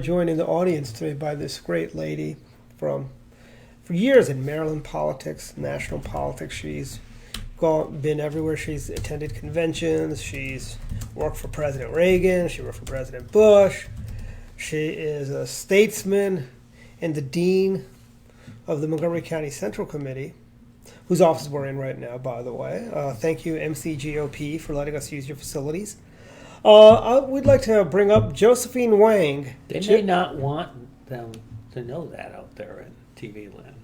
Joined in the audience today by this great lady for years in Maryland politics, national politics. She's been everywhere. She's attended conventions. She's worked for President Reagan. She worked for President Bush. She is a statesman and the dean of the Montgomery County Central Committee, whose office we're in right now, by the way. Thank you, MCGOP, for letting us use your facilities. We'd like to bring up Josephine Wang. They may not want them to know that out there in TV land.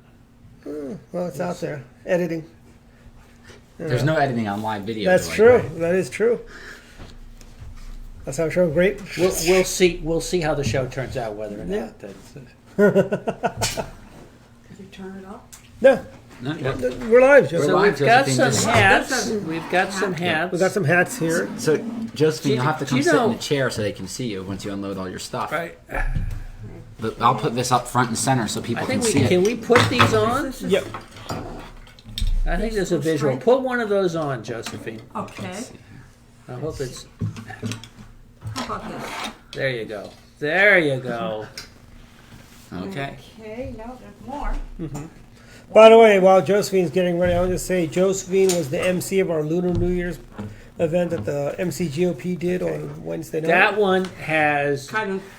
Well, it's out there. Editing. There's no editing on live video. That's true. Right? That is true. That's how show great. We'll see. We'll see how the show turns out. Whether or not that's. Did you turn it off? No. We're live, Josephine. So we've got some hats. We've got some hats. We've got some hats here. So, Josephine, you'll have to come sit in the chair so they can see you once you unload all your stuff. Right. But I'll put this up front and center so people can see it. Can we put these on? Yep. I think there's a visual. Put one of those on, Josephine. Okay. I hope it's. How about this? There you go. There you go. Okay. Okay, no, there's more. Mm-hmm. By the way, while Josephine's getting ready, I want to say Josephine was the MC of our Lunar New Year's event that the MCGOP did on Wednesday night. That one has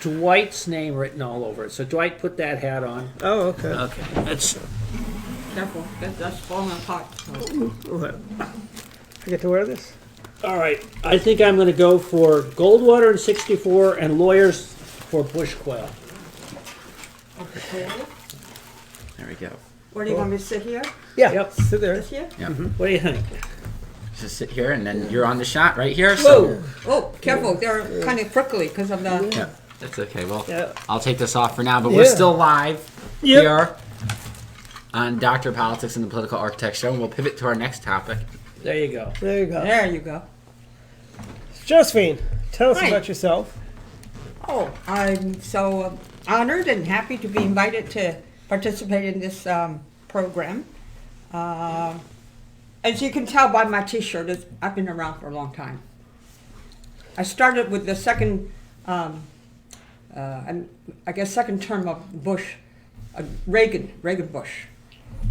Dwight's name written all over it. So Dwight, put that hat on. Oh, okay. Okay. That's Careful, that's falling apart. I get to wear this? all right. I think I'm going to go for Goldwater and 64 and lawyers for bush quail. Okay. There we go. Where do you want me to sit here? Yeah. Yep. Sit there. This here? Yeah. What do you think? Just sit here, and then you're on the shot right here. Whoa! Oh, careful. They're kind of prickly because of the... Yeah, that's okay. Well, Yeah. I'll take this off for now, but we're still live here on Dr. Politics and the Political Architect Show, and we'll pivot to our next topic. There you go. There you go. There you go. Josephine, tell us Hi. about yourself. Oh, I'm so honored and happy to be invited to participate in this program. As you can tell by my T-shirt, I've been around for a long time. I started with the second, I guess, second term of Bush, Reagan Bush,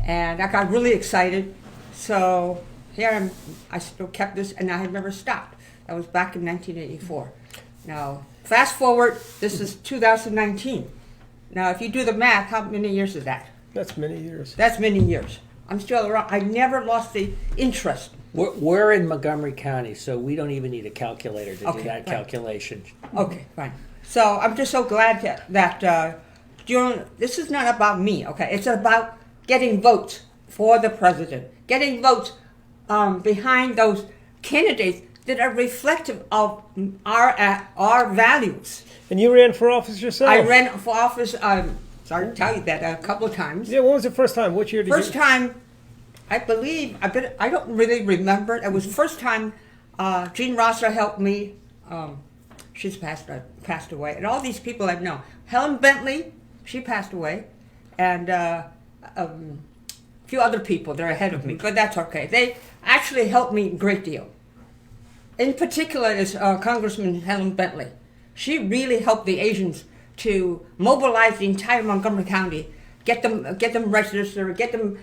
and I got really excited. So here I still kept this, and I have never stopped. That was back in 1984. Now, fast forward, this is 2019. Now, if you do the math, how many years is that? That's many years. That's many years. I'm still around. I never lost the interest. We're in Montgomery County, so we don't even need a calculator to do that right. calculation. Okay, fine. So I'm just so glad that this is not about me, okay? It's about getting votes for the president, getting votes behind those candidates that are reflective of our values. And you ran for office yourself? I ran for office, sorry to tell you that, a couple of times. Yeah, when was the first time? Which year did First time, I believe, I don't really remember. It was the first time Jean Rosser helped me. She's passed away. And all these people I've known. Helen Bentley, she passed away. And a few other people, they're ahead of me. But that's okay. They actually helped me a great deal. In particular is Congressman Helen Bentley. She really helped the Asians to mobilize the entire Montgomery County, get them registered, get them.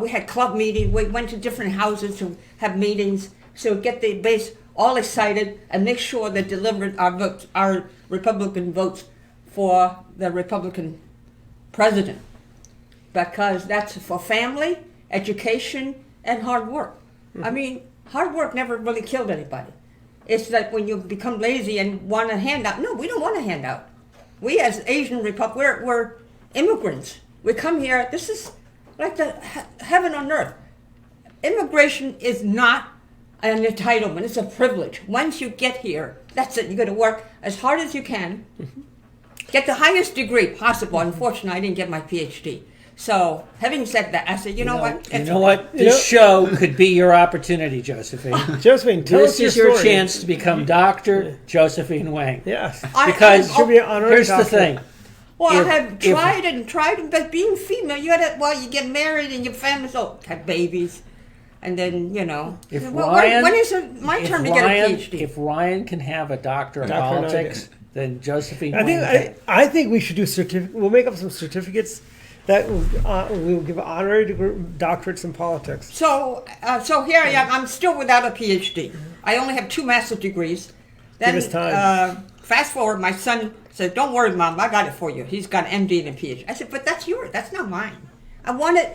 We had club meetings. We went to different houses to have meetings, so get the base all excited and make sure they delivered our votes, our Republican votes for the Republican president, because that's for family, education, and hard work. Mm-hmm. I mean, hard work never really killed anybody. It's that when you become lazy and want a handout. No, we don't want a handout. We as Asian we're immigrants. We come here. This is like the heaven on earth. Immigration is not an entitlement. It's a privilege. Once you get here, that's it. You got to work as hard as you can. Get the highest degree possible. Unfortunately, I didn't get my PhD. So, having said that, I said, you know what? You know what? This show could be your opportunity, Josephine. Josephine, tell us This is your chance to become Dr. Josephine Wang. Yes. Because Should be an honorary here's the doctor. thing. Well, I have tried, but being female, you get married and your families have babies. And then, If when Ryan, is it my turn to get a PhD? If Ryan can have a doctor in politics, Then Josephine I think Wang. I think we should do We'll make up some certificates that we'll give honorary doctorates in politics. So here I am. I'm still without a PhD. I only have 2 master's degrees. Then, Give us time. Fast forward, my son said, "Don't worry, Mom, I got it for you." He's got an MD and a PhD. I said, "But that's yours. That's not mine. I want it,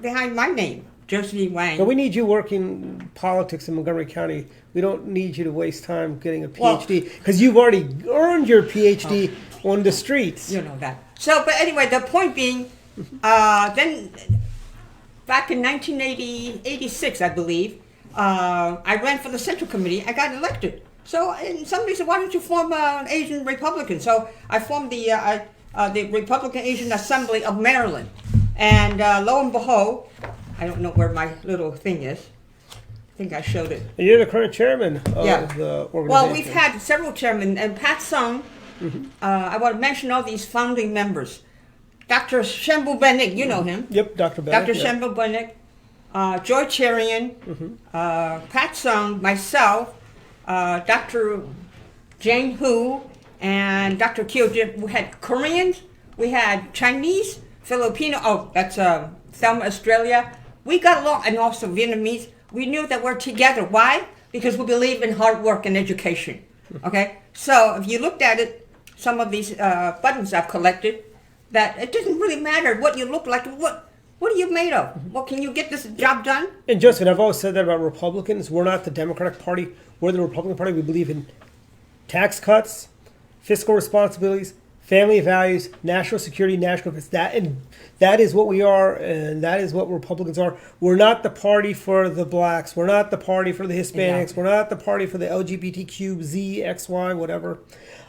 behind my name, Josephine Wang." But we need you working politics in Montgomery County. We don't need you to waste time getting a Well- PhD because you've already earned your PhD on the streets. You know that. So, but anyway, the point being, then back in 1986, I believe, I ran for the Central Committee. I got elected. So, and somebody said, "Why don't you form an Asian Republican?" So I formed the Republican Asian Assembly of Maryland. And lo and behold, I don't know where my little thing is. I think I showed it. And you're the current chairman of Yeah. the organization. Well, we've had several chairmen, and Pat Sung, I want to mention all these founding members. Dr. Shembu Benig, you know him. Yep, Dr. Bennett. Dr. Shembu Benig, Joy Cherian, Pat Sung, myself, Dr. Jane Hu, and Dr. Kyo. We had Koreans, we had Chinese, Filipino, that's Thelma, Australia. We got along, and also Vietnamese. We knew that we're together. Why? Because we believe in hard work and education. Okay? So if you looked at it, some of these buttons I've collected, that it doesn't really matter what you look like. What are you made of? Well, can you get this job done? And Josephine, I've always said that about Republicans. We're not the Democratic Party. We're the Republican Party. We believe in tax cuts, fiscal responsibilities, family values, national security, national defense. That is what we are, and that is what Republicans are. We're not the party for the blacks. We're not the party for the Hispanics. Exactly. We're not the party for the LGBTQ, Z, XY, whatever.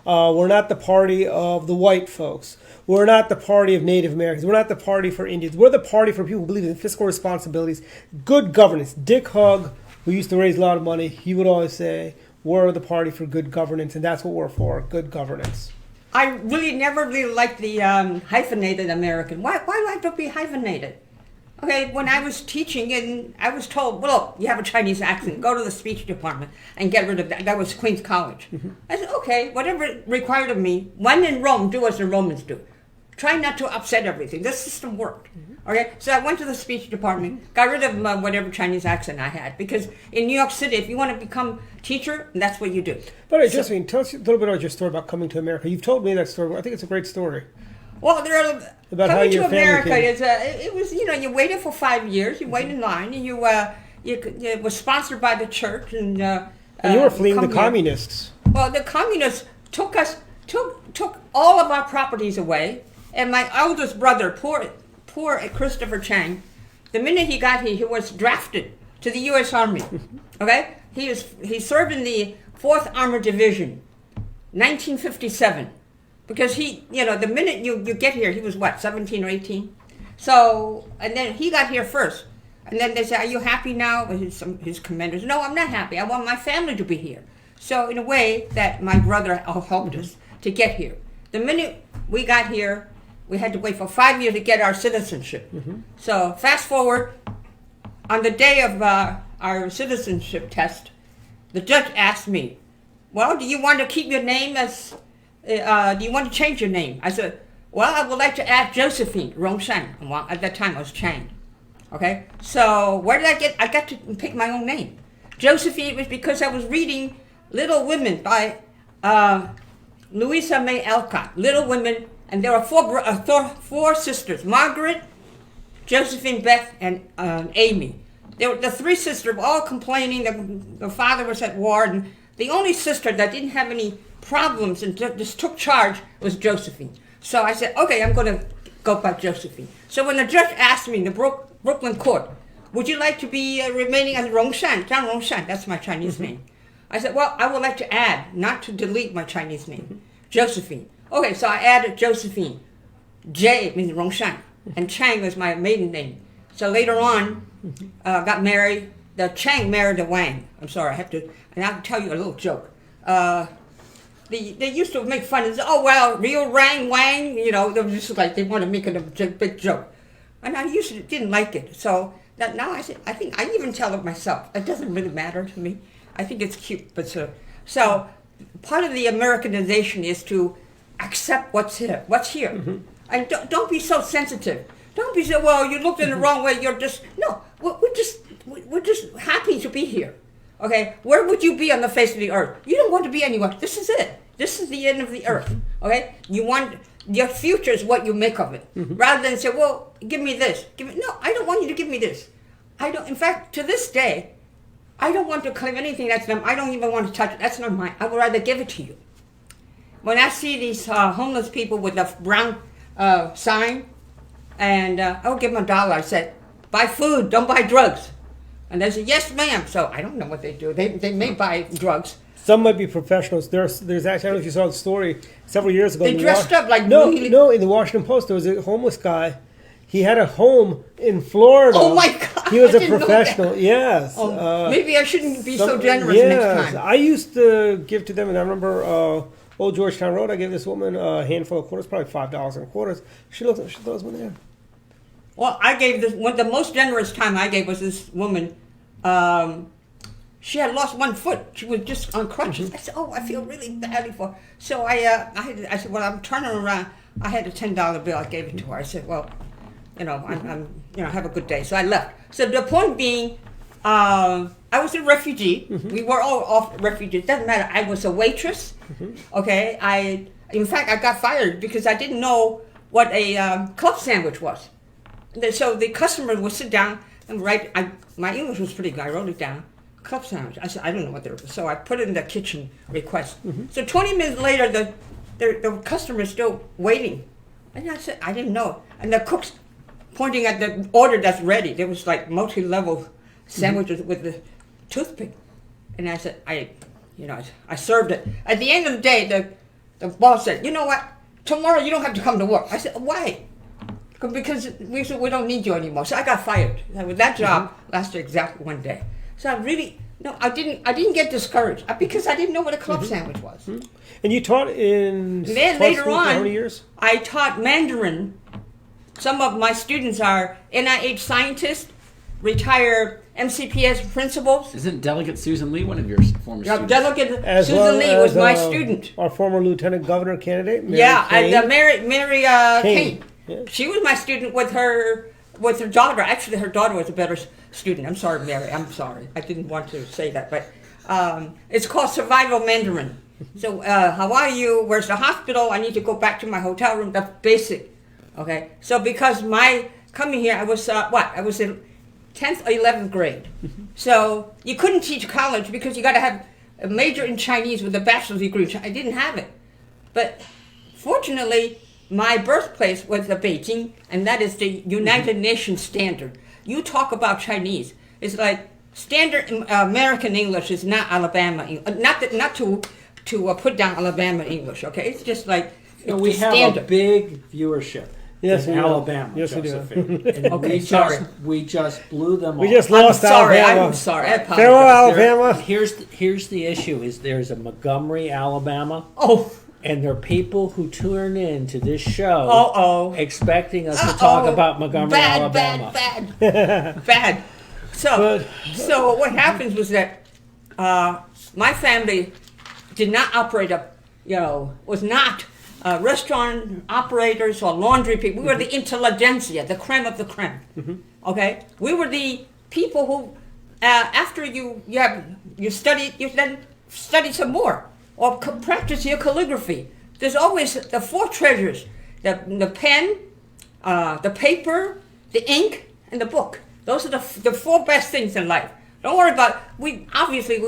We're not the party of the white folks. We're not the party of Native Americans. We're not the party for Indians. We're the party for people who believe in fiscal responsibilities, good governance. Dick Hugg, who used to raise a lot of money, he would always say, we're the party for good governance, and that's what we're for, good governance. I really never really liked the hyphenated American. Why do I have to be hyphenated? Okay, when I was teaching and I was told, well, you have a Chinese accent, go to the speech department and get rid of that. That was Queens College. I said, okay, whatever required of me, when in Rome, do as the Romans do. Try not to upset everything. This system worked. Okay, so I went to the speech department, got rid of whatever Chinese accent I had, because in New York City, if you want to become teacher, that's what you do. But Josephine, tell us a little bit about your story about coming to America. You've told me that story. I think it's a great story. Well, there are, About how coming your to family America came. is it was you waited for 5 years, you wait in line, and you was sponsored by the church, and And you were fleeing the come here. communists. Well, the communists took all of our properties away, and my eldest brother, poor Christopher Chang, the minute he got here, he was drafted to the U.S. Army. Okay, he served in the 4th Armored Division, 1957, because the minute you get here, he was what, 17 or 18. So, and then he got here first, and then they said, "Are you happy now?" His commanders, "No, I'm not happy. I want my family to be here." So, in a way, that my brother helped us to get here. The minute we got here, we had to wait for 5 years to get our citizenship. So fast forward, on the day of our citizenship test, the judge asked me, "Well, do you want to keep your name as, do you want to change your name?" I said, "Well, I would like to add Josephine Rongshan." Well, at that time I was Chang. Okay, so where did I get? I got to pick my own name. Josephine was because I was reading Little Women by Louisa May Alcott. Little Women. And there were four sisters: Margaret, Josephine, Beth, and Amy. The 3 sisters were all complaining that the father was at war, and the only sister that didn't have any problems and just took charge was Josephine. So I said, okay, I'm going to go by Josephine. So when the judge asked me in the Brooklyn court, "Would you like to be remaining as Rongshan, Zhang Rongshan?" That's my Chinese name. I said, well, I would like to add, not to delete my Chinese name, Josephine. Okay, so I added Josephine. J means Rongshan, and Chang was my maiden name. So later on, got married. The Chang married the Wang. I'm sorry, and I'll tell you a little joke. They used to make fun and say, "Oh well, real Wang, they were just like they want to make it a big joke," and I didn't like it. So now I think I even tell it myself. It doesn't really matter to me. I think it's cute, but so part of the Americanization is to accept what's here. And don't be so sensitive. Don't be so, well, you looked in the wrong way, you're just, no, we're just happy to be here. Okay, where would you be on the face of the earth? You don't want to be anywhere. This is it. This is the end of the earth. Okay, you want, your future is what you make of it. Rather than say, well, give me this. No, I don't want you to give me this. I don't, in fact, to this day, I don't want to claim anything that's them. I don't even want to touch it. That's not mine. I would rather give it to you. When I see these homeless people with a brown sign, and I'll give them $1. I said, buy food, don't buy drugs. And they said, yes, ma'am. So I don't know what they do. They may buy drugs. Some might be professionals. There's actually, I don't know if you saw the story several years ago. They dressed up like no, really... no. In the Washington Post, there was a homeless guy. He had a home in Florida. Oh my God! He was I a didn't know professional. that. Yes. Maybe I shouldn't be so generous yes. next time. I used to give to them, and I remember Old Georgetown Road. I gave this woman a handful of quarters, probably $5 in quarters. She looked. She throws one there. Well, I gave this one. The most generous time I gave was this woman. She had lost one foot. She was just on crutches. I said, "Oh, I feel really badly for her." So I said, "Well, I'm turning around." I had a $10 bill. I gave it to her. I said, "Well, I'm have a good day." So I left. So the point being, I was a refugee. We were all off refugees. Doesn't matter. I was a waitress. Okay. In fact, I got fired because I didn't know what a club sandwich was. So the customer would sit down and write. My English was pretty good. I wrote it down. Club sandwich. I said, I don't know what they're. So I put it in the kitchen request. So 20 minutes later, the customer is still waiting. And I said, I didn't know. And the cook's pointing at the order that's ready. There was like multi-level sandwiches with the toothpick. And I said, I served it. At the end of the day, the boss said, you know what? Tomorrow you don't have to come to work. I said, why? Because we said we don't need you anymore. So I got fired. That job lasted exactly 1 day. So I didn't get discouraged because I didn't know what a club sandwich was. And you taught in Then later on, for how many years? I taught Mandarin. Some of my students are NIH scientists, retired MCPS principals. Isn't Delegate Susan Lee one of your former students? Delegate As Susan well Lee as, was my student. Our former Lieutenant Governor candidate, Mary Mary Kane. Yeah. She was my student with her daughter. Actually, her daughter was a better student. I'm sorry, Mary. I'm sorry. I didn't want to say that, but it's called Survival Mandarin. So, how are you? Where's the hospital? I need to go back to my hotel room. That's basic. Okay. So, because my coming here, I was I was in 10th or 11th grade. So you couldn't teach college because you got to have a major in Chinese with a bachelor's degree. I didn't have it, but fortunately, my birthplace was Beijing, and that is the United Nations standard. You talk about Chinese, it's like standard American English is not Alabama English. Not to put down Alabama English. Okay, it's just like we have standard. a big viewership. Yes, in we do. Alabama. Yes, we do. Josephine. And Okay, sorry. We just blew them We off. just lost Alabama. I'm sorry. I apologize. Farewell, Alabama. Here's the issue: is there's a Montgomery, Alabama. Oh. And there are people who tune in to this show expecting us to talk about Montgomery, Alabama. Bad. So what happens was that my family did not operate was not restaurant operators or laundry people. We were the intelligentsia, the creme of the creme. Okay? We were the people who, after you study, you then study some more. Or practice your calligraphy. There's always the four treasures: the pen, the paper, the ink, and the book. Those are the four best things in life. Don't worry about. We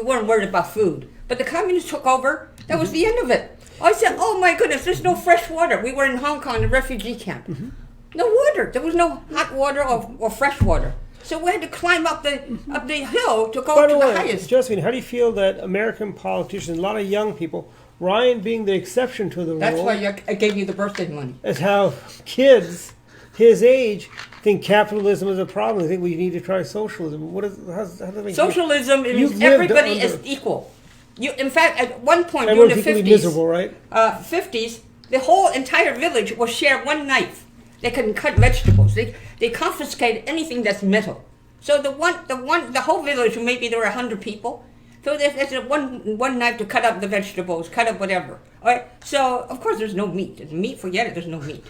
weren't worried about food, but the communists took over. That was the end of it. I said, "Oh my goodness, there's no fresh water." We were in Hong Kong, a refugee camp. No water. There was no hot water or fresh water. So we had to climb up the hill to go to the highest. Josephine, how do you feel that American politicians, a lot of young people, Ryan being the exception to the rule, That's why I gave you the birthday money. is how kids his age think capitalism is a problem. They think we need to try socialism. How does that make Socialism You've is lived everybody under- is equal. In fact, at one point Everyone's during the equally 50s, miserable, right? 50s, the whole entire village will share one knife. They couldn't cut vegetables. They confiscated anything that's metal. So the whole village, maybe there were 100 people, So there's one knife to cut up the vegetables, cut up whatever. All right. So of course there's no meat. There's meat. Forget it. There's no meat.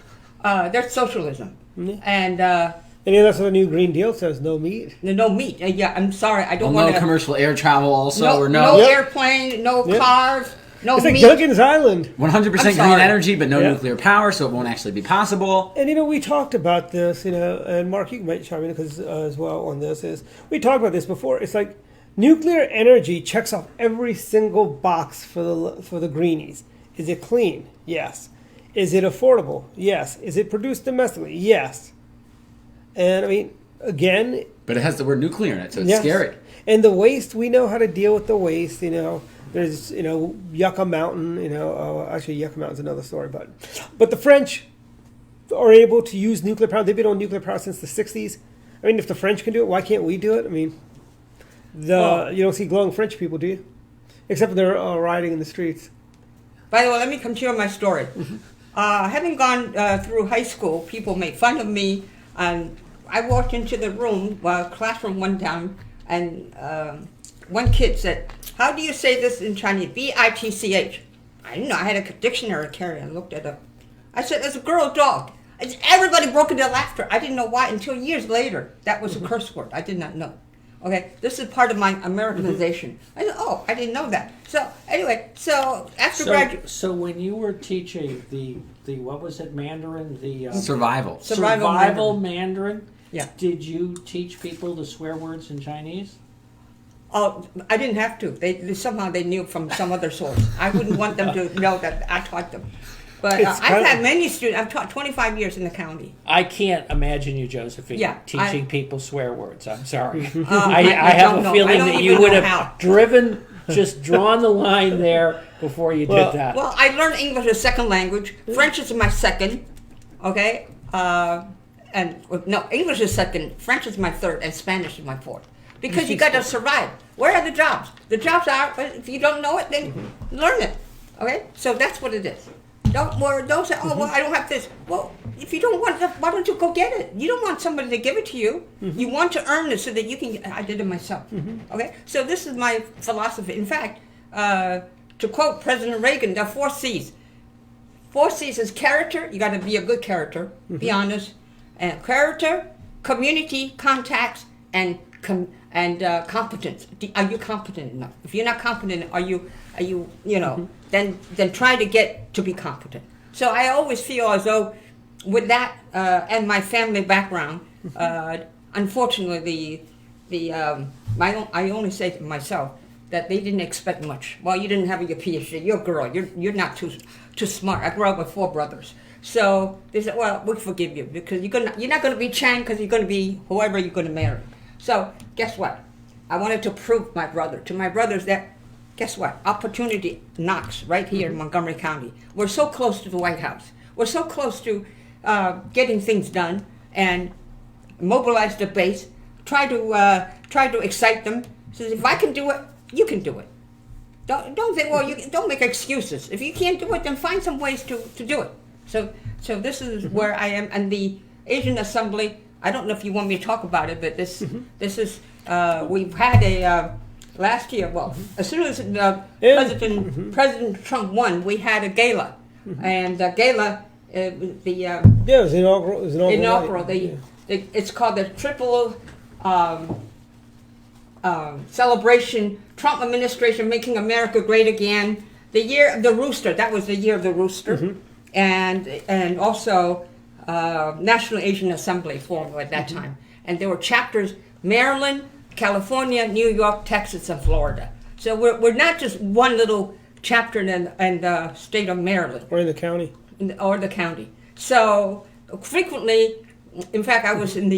There's socialism, and that's what the new Green Deal says: no meat. no meat. Yeah, I'm sorry. I don't Well, want no to. commercial air travel also, No, or no Yep. airplane, no Yep. cars, no It's like meat. Gilligan's Island. 100% I'm green sorry. energy, but no Yeah. nuclear power, so it won't actually be possible. And we talked about this, and Mark, you might chime in because as well on this is we talked about this before. It's like nuclear energy checks off every single box for the greenies. Is it clean? Yes. Is it affordable? Yes. Is it produced domestically? Yes. And I mean, again, But it has the word nuclear in it, so it's yes. scary. And the waste, we know how to deal with the waste. There's Yucca Mountain. Actually, Yucca Mountain's another story, but the French are able to use nuclear power. They've been on nuclear power since the '60s. I mean, if the French can do it, why can't we do it? I mean, you don't see glowing French people, do you? Except when they're rioting in the streets. By the way, let me continue my story. Having gone through high school, people made fun of me, and I walked into the room while classroom went down, and one kid said, "How do you say this in Chinese? B-I-T-C-H." I didn't know. I had a dictionary carrier and looked it up. I said, "It's a girl dog." Everybody broke into laughter. I didn't know why until years later. That was a curse word. I did not know. Okay, this is part of my Americanization. I said, "Oh, I didn't know that." So anyway, so after graduation, So when you were teaching the what was it, Mandarin, the Survival. Survival Mandarin, Yeah. did you teach people the swear words in Chinese? oh, I didn't have to. They somehow they knew from some other source. I wouldn't want them to know that I taught them. But It's I've kind of- had many students. I've taught 25 years in the county. I can't imagine you, Josephine, Yeah, teaching people swear words. I'm sorry. I I have don't a know. I feeling don't that even you would know have how. just drawn the line there before you Well- did that. Well, I learned English as second language. French is my second. Okay, English is second. French is my third, and Spanish is my fourth. Because you got to survive. Where are the jobs? The jobs are. If you don't know it, then learn it. Okay, so that's what it is. Don't say, "Oh, well, I don't have this." Well, if you don't want it, why don't you go get it? You don't want somebody to give it to you. You want to earn it so that you can. I did it myself. Okay, so this is my philosophy. In fact, to quote President Reagan, there are 4 C's. 4 C's is character. You got to be a good character. Be honest. And character, community, contacts, and competence. Are you competent enough? If you're not competent, are you then try to get to be competent. So I always feel as though with that and my family background, unfortunately I only say to myself that they didn't expect much. Well, you didn't have your PhD. You're a girl. You're not too smart. I grew up with 4 brothers. So they said, "Well, we forgive you because you're not going to be Chang because you're going to be whoever you're going to marry." So guess what? I wanted to prove to my brothers that, guess what? Opportunity knocks right here in Montgomery County. We're so close to the White House. We're so close to getting things done and mobilize the base. Try to excite them. Says, if I can do it, you can do it. Don't think, well, you don't make excuses. If you can't do it, then find some ways to do it. So this is where I am. And the Asian Assembly, I don't know if you want me to talk about it, but this is, we've had a, last year, well, as soon as President Trump won, we had a gala. And the gala, It was inaugural. inaugural, night. it's called the Triple Celebration, Trump Administration Making America Great Again. The year of the rooster, that was the year of the rooster. And also National Asian Assembly formed at that time. And there were chapters, Maryland, California, New York, Texas, and Florida. So we're not just one little chapter in the state of Maryland. Or in the county. Or the county. So frequently, in fact, I was in the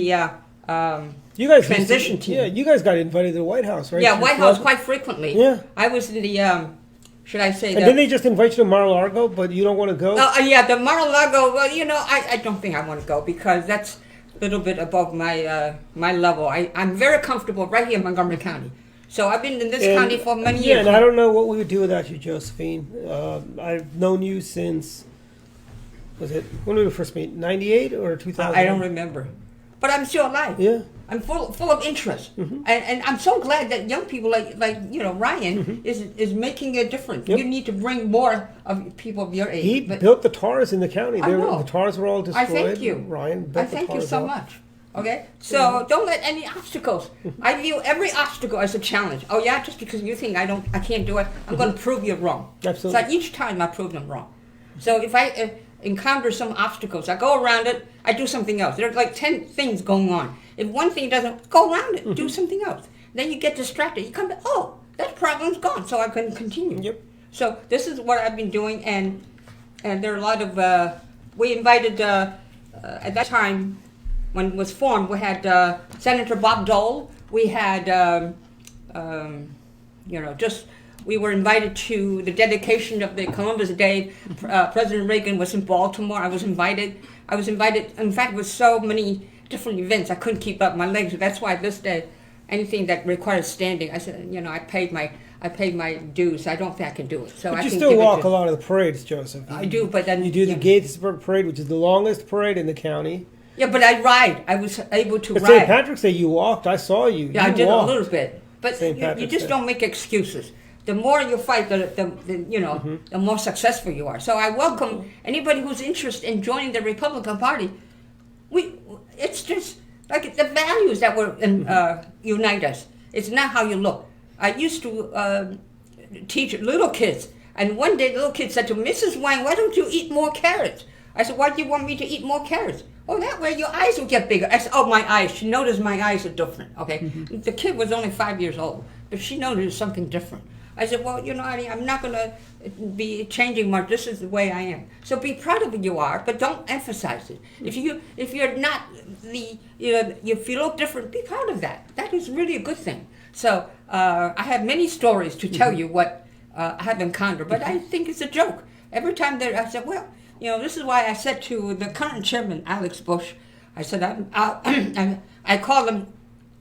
You guys transition team. Yeah, you guys got invited to the White House, right? Yeah, White House quite frequently. Yeah. I was in the, should I say And didn't they just invite you to Mar-a-Lago, but you don't want to go? yeah, the Mar-a-Lago, well, I don't think I want to go because that's a little bit above my my level. I'm very comfortable right here in Montgomery County. So I've been in this county for many years. Yeah, and I don't know what we would do without you, Josephine. I've known you since, when did we first meet, 98 or 2000? I don't remember. But I'm still alive. Yeah. I'm full of interest, and I'm so glad that young people like Ryan is making a difference. Yep. You need to bring more of people of your age. He But built the TARs in the county. I know. The TARs were all I destroyed. thank you. Ryan built I thank the you TARs so up. much. Okay, so don't let any obstacles. I view every obstacle as a challenge. Oh yeah, just because you think I can't do it, I'm going to prove you wrong. Absolutely. So each time I prove them wrong. So if I encounter some obstacles, I go around it. I do something else. There's like 10 things going on. If one thing doesn't, go around it. Do something else. Then you get distracted. You come back. Oh, that problem's gone. So I can continue. Yep. So this is what I've been doing, and there are a lot of. We invited at that time. When it was formed, we had Senator Bob Dole. We had, we were invited to the dedication of the Columbus Day. President Reagan was in Baltimore. I was invited. In fact, with so many different events, I couldn't keep up my legs. That's why this day, anything that requires standing, I said, I paid my dues. I don't think I can do it. So But I you can still give it walk to- a lot of the parades, Joseph. I do, but then You do the Gettysburg Parade, which is the longest parade in the county. Yeah, but I ride. I was able to At ride. St. Patrick's Day, you walked. I saw you. Yeah, I You did walked. a little bit, but St. you Patrick's just Day. don't make excuses. The more you fight, the more successful you are. So I welcome anybody who's interested in joining the Republican Party. It's just like the values that unite us. It's not how you look. I used to teach little kids, and one day the little kid said to Mrs. Wang, "Why don't you eat more carrots?" I said, "Why do you want me to eat more carrots?" "Oh, that way your eyes will get bigger." I said, "Oh, my eyes." She noticed my eyes are different. Okay, the kid was only 5 years old, but she noticed something different. I said, "Well, I'm not going to be changing much. This is the way I am." So be proud of who you are, but don't emphasize it. If you're not if you look different, be proud of that. That is really a good thing. So I have many stories to tell you what I have encountered, but I think it's a joke. Every time I said, well, this is why I said to the current chairman, Alex Bush, I said, I call him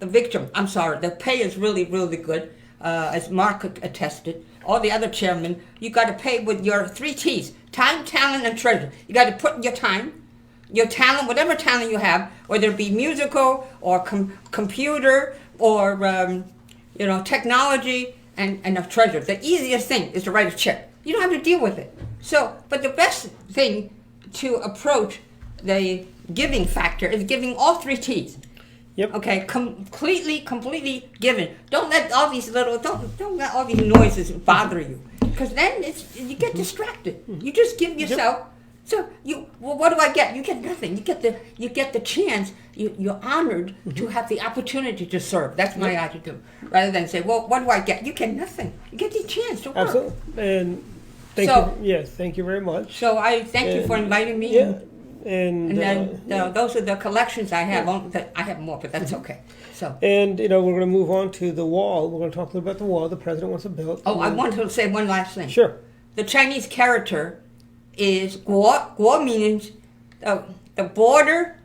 the victim. I'm sorry, the pay is really, really good, as Mark attested. All the other chairmen, you got to pay with your 3 T's, time, talent, and treasure. You got to put your time, your talent, whatever talent you have, whether it be musical or computer or, technology and a treasure. The easiest thing is to write a check. You don't have to deal with it. So, but the best thing to approach the giving factor is giving all 3 T's. Yep. Okay, completely giving. Don't let all these don't let all these noises bother you, because then you get distracted. You just give yourself. So what do I get? You get nothing. You get the chance. You're honored to have the opportunity to serve. That's my attitude. Rather than say, well, what do I get? You get nothing. You get the chance to work. Absolutely. And thank you very much. So I thank you for inviting me. Yeah. And then those are the collections I have. I have more, but that's okay. So. And we're going to move on to the wall. We're going to talk a little about the wall the president wants to build. Oh, I want to say one last thing. Sure. The Chinese character is guo. Guo means the border.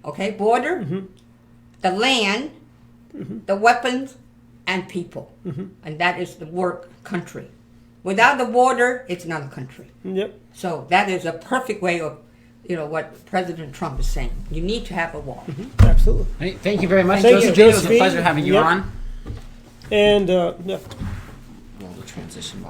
Okay, border. The land, the weapons, and people, and that is the word country. Without the border, it's not a country. Yep. So that is a perfect way of, what President Trump is saying. You need to have a wall. Absolutely. Hey, thank you very much, Thank you, Josephine. It was a Josephine. pleasure having you Yep. on. And Well, the transition